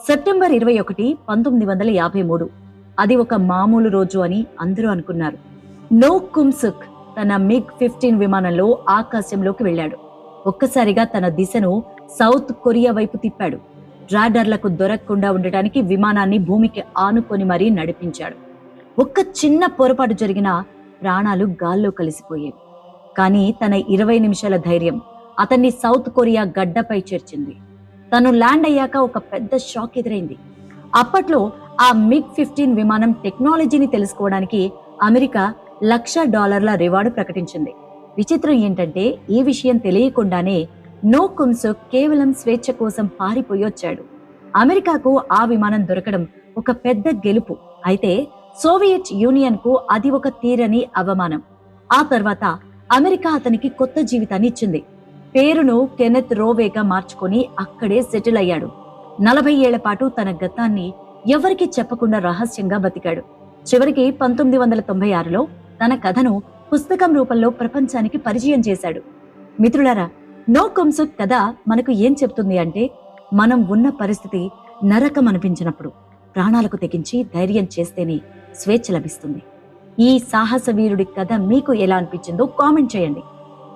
September 21, 1953. అది ఒక మామూలు రోజు అని అందరూ అనుకున్నారు. నో కుమ్ సుక్ తన MiG-15 విమానంలో ఆకాశంలోకి వెళ్ళాడు. ఒక్కసారిగా తన దిశను సౌత్ కొరియా వైపు తిప్పాడు. రాడార్లకు దొరకకుండా ఉండటానికి విమానాన్ని భూమికి ఆనుకొని మరీ నడిపించాడు. ఒక్క చిన్న పొరపాటు జరిగినా ప్రాణాలు గాల్లో కలిసిపోయేవి. కానీ తన 20 నిమిషాల ధైర్యం అతన్ని సౌత్ కొరియా గడ్డపై చేర్చింది. తను ల్యాండ్ అయ్యాక ఒక పెద్ద షాక్ ఎదురైంది. అప్పట్లో ఆ MiG-15 విమానం టెక్నాలజీని తెలుసుకోవడానికి అమెరికా $1,00,000 రివార్డు ప్రకటించింది. విచిత్రం ఏంటంటే ఈ విషయం తెలియకుండానే నో కుమ్ సుక్ కేవలం స్వేచ్ఛ కోసం పారిపోయొచ్చాడు. అమెరికాకు ఆ విమానం దొరకడం ఒక పెద్ద గెలుపు. అయితే సోవియట్ యూనియన్ కు అది ఒక తీరని అవమానం. ఆ తర్వాత అమెరికా అతనికి కొత్త జీవితాన్ని ఇచ్చింది. పేరును కెనెత్ రోవేగా మార్చుకొని అక్కడే సెటిల్ అయ్యాడు. 40 ఏళ్ల పాటు తన గతాన్ని ఎవరికీ చెప్పకుండా రహస్యంగా బతికాడు. చివరికి 1996లో తన కథను పుస్తకం రూపంలో ప్రపంచానికి పరిచయం చేశాడు. మిత్రులారా, నో కుమ్ సుక్ కథ మనకు ఏం చెప్తుంది అంటే, మనం ఉన్న పరిస్థితి నరకం అనిపించినప్పుడు ప్రాణాలకు తెగించి ధైర్యం చేస్తేనే స్వేచ్ఛ లభిస్తుంది. ఈ సాహస వీరుడి కథ మీకు ఎలా అనిపించిందో కామెంట్ చేయండి.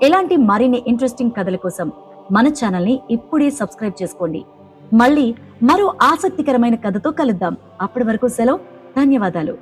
ఇలాంటి మరిన్ని ఇంట్రెస్టింగ్ కథల కోసం మన ఛానల్ని ఇప్పుడే సబ్స్క్రైబ్ చేసుకోండి. మళ్ళీ మరో ఆసక్తికరమైన కథతో కలుద్దాం. అప్పటి వరకు సెలవు. ధన్యవాదాలు.